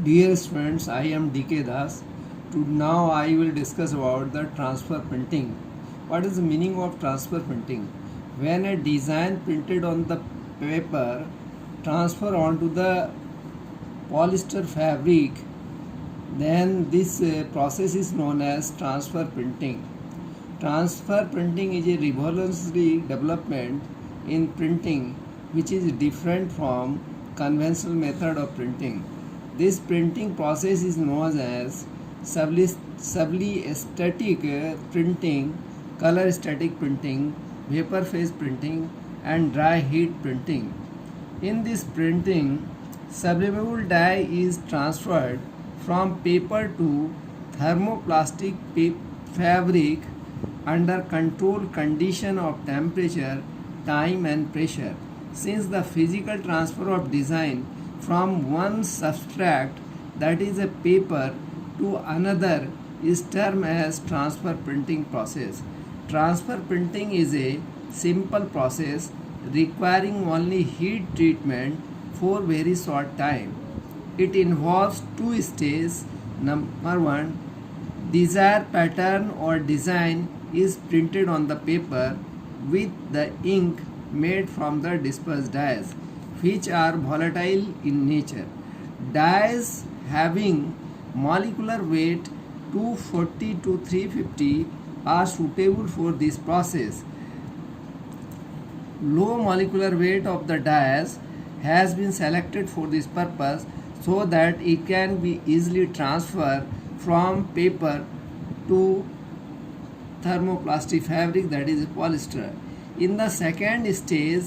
Dear students, I am DK Das. Now I will discuss about the transfer printing. What is the meaning of transfer printing? When a design printed on the paper transfer onto the polyester fabric, then this process is known as transfer printing. Transfer printing is a revolutionary development in printing which is different from conventional method of printing. This printing process is known as static printing, color static printing, vapor phase printing, and dry heat printing. In this printing, sublimable dye is transferred from paper to thermoplastic fabric under controlled condition of temperature, time and pressure. Since the physical transfer of design from one substrate, that is a paper, to another is termed as transfer printing process. Transfer printing is a simple process requiring only heat treatment for very short time. It involves two stages. Number one, desired pattern or design is printed on the paper with the ink made from the dispersed dyes, which are volatile in nature. Dyes having molecular weight 240 to 350 are suitable for this process. Low molecular weight of the dyes has been selected for this purpose so that it can be easily transferred from paper to thermoplastic fabric, that is polyester. In the second stage,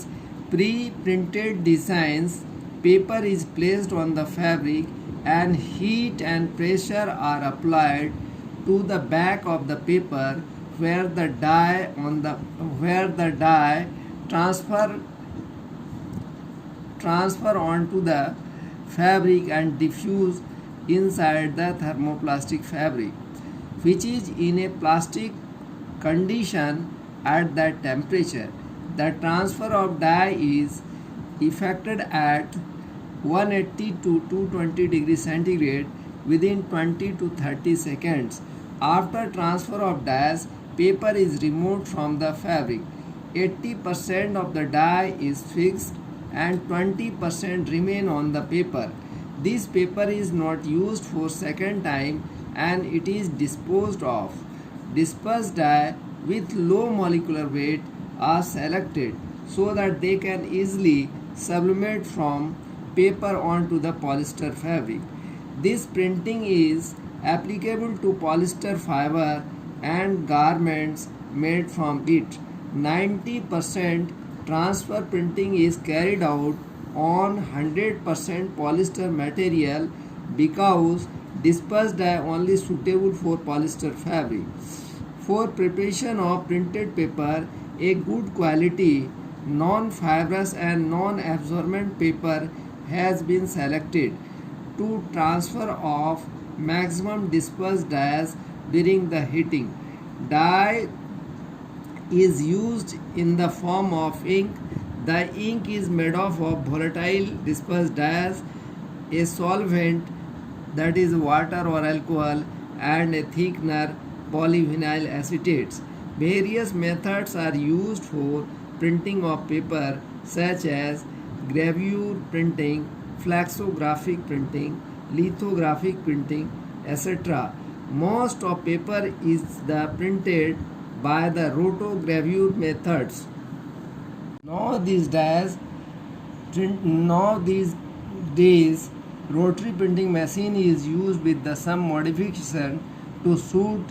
pre-printed designs, paper is placed on the fabric and heat and pressure are applied to the back of the paper where the dye transfer onto the fabric and diffuse inside the thermoplastic fabric, which is in a plastic condition at that temperature. The transfer of dye is effected at 180 to 220 degrees centigrade within 20 to 30 seconds. After transfer of dyes, paper is removed from the fabric. 80% of the dye is fixed and 20% remain on the paper. This paper is not used for second time and it is disposed of. Dispersed dye with low molecular weight are selected so that they can easily sublimate from paper onto the polyester fabric. This printing is applicable to polyester fiber and garments made from it. 90% transfer printing is carried out on 100% polyester material because dispersed dye only suitable for polyester fabric. For preparation of printed paper, a good quality, non-fibrous and non-absorbent paper has been selected to transfer of maximum dispersed dyes during the heating. Dye is used in the form of ink. The ink is made of volatile dispersed dyes, a solvent, that is water or alcohol, and a thickener, polyvinyl acetates. Various methods are used for printing of paper such as gravure printing, flexographic printing, lithographic printing, etc. Most of paper is printed by the rotogravure methods. Now these days, rotary printing machine is used with some modification to suit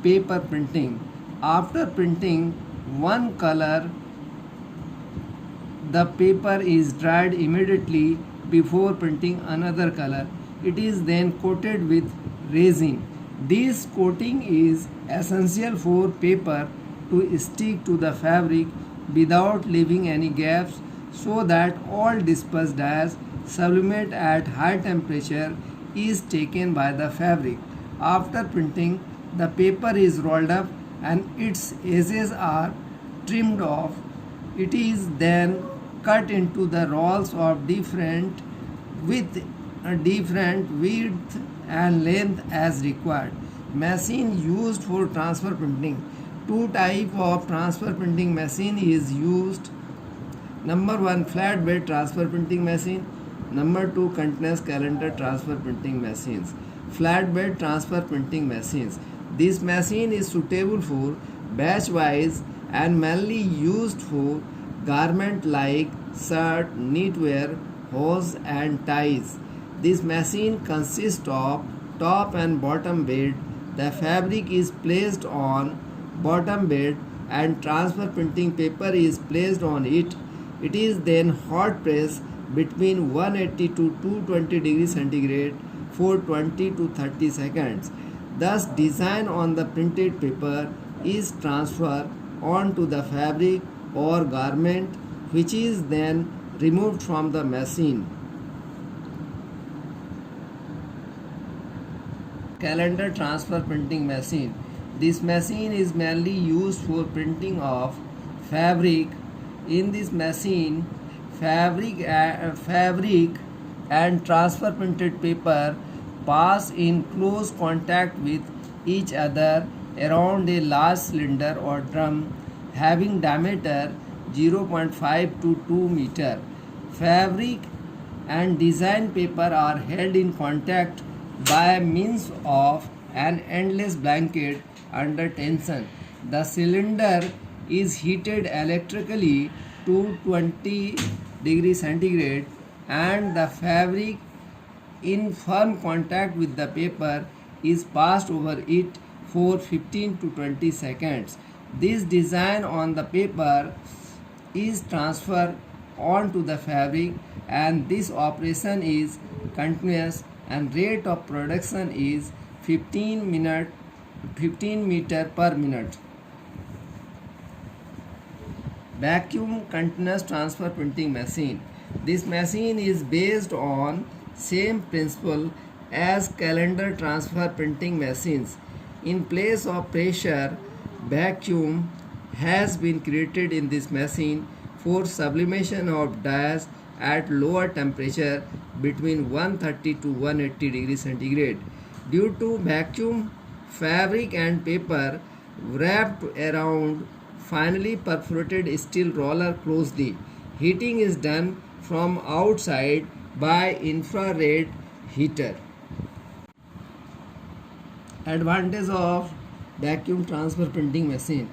paper printing. After printing one color, the paper is dried immediately before printing another color. It is then coated with resin. This coating is essential for paper to stick to the fabric without leaving any gaps so that all dispersed dyes sublimate at high temperature is taken by the fabric. After printing, the paper is rolled up and its edges are trimmed off. It is then cut into the rolls of different width a different width and length as required. Machine used for transfer printing. Two type of transfer printing machine is used. Number one, flatbed transfer printing machine. Number two, continuous calendar transfer printing machines. Flatbed transfer printing machines. This machine is suitable for batch wise and mainly used for garment like shirt, knitwear, hose and ties. This machine consists of top and bottom bed. The fabric is placed on bottom bed and transfer printing paper is placed on it. It is then hot pressed between 180 to 220 degrees centigrade for 20 to 30 seconds. Thus, design on the printed paper is transferred onto the fabric or garment, which is then removed from the machine. Calendar transfer printing machine. This machine is mainly used for printing of fabric. In this machine, fabric and transfer printed paper pass in close contact with each other around a large cylinder or drum having diameter 0.5 to 2 meter. Fabric and design paper are held in contact by means of an endless blanket under tension. The cylinder is heated electrically to 20 degrees centigrade and the fabric in firm contact with the paper is passed over it for 15 to 20 seconds. This design on the paper is transferred onto the fabric and this operation is continuous and rate of production is 15 meter per minute. Vacuum continuous transfer printing machine. This machine is based on same principle as calendar transfer printing machines. In place of pressure, vacuum has been created in this machine for sublimation of dyes at lower temperature between 130 to 180 degrees centigrade. Due to vacuum, fabric and paper wrapped around finely perforated steel roller closely. Heating is done from outside by infrared heater. Advantage of vacuum transfer printing machine.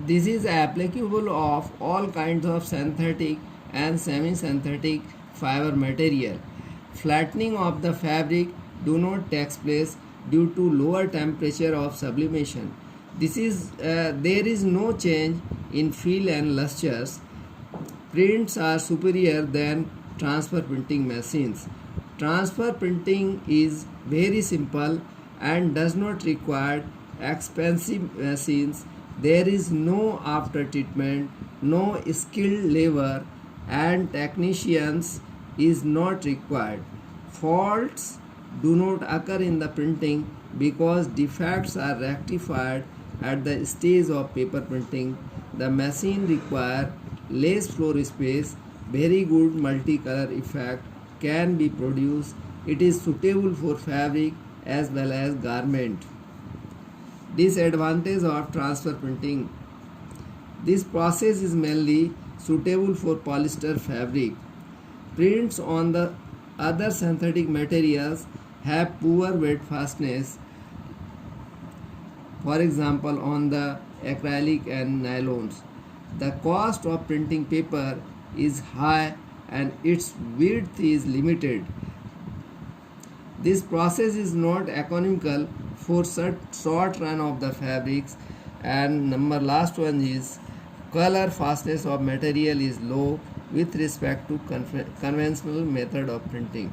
This is applicable of all kinds of synthetic and semi-synthetic fiber material. Flattening of the fabric do not take place due to lower temperature of sublimation. There is no change in feel and lusters. Prints are superior than transfer printing machines. Transfer printing is very simple and does not require expensive machines. There is no after treatment, no skilled labor and technicians is not required. Faults do not occur in the printing because defects are rectified at the stage of paper printing. The machine requires less floor space. Very good multicolor effect can be produced. It is suitable for fabric as well as garment. Disadvantage of transfer printing. This process is mainly suitable for polyester fabric. Prints on the other synthetic materials have poor wet fastness. For example, on the acrylic and nylons. The cost of printing paper is high and its width is limited. This process is not economical for short run of the fabrics. And last one is color fastness of material is low with respect to conventional method of printing.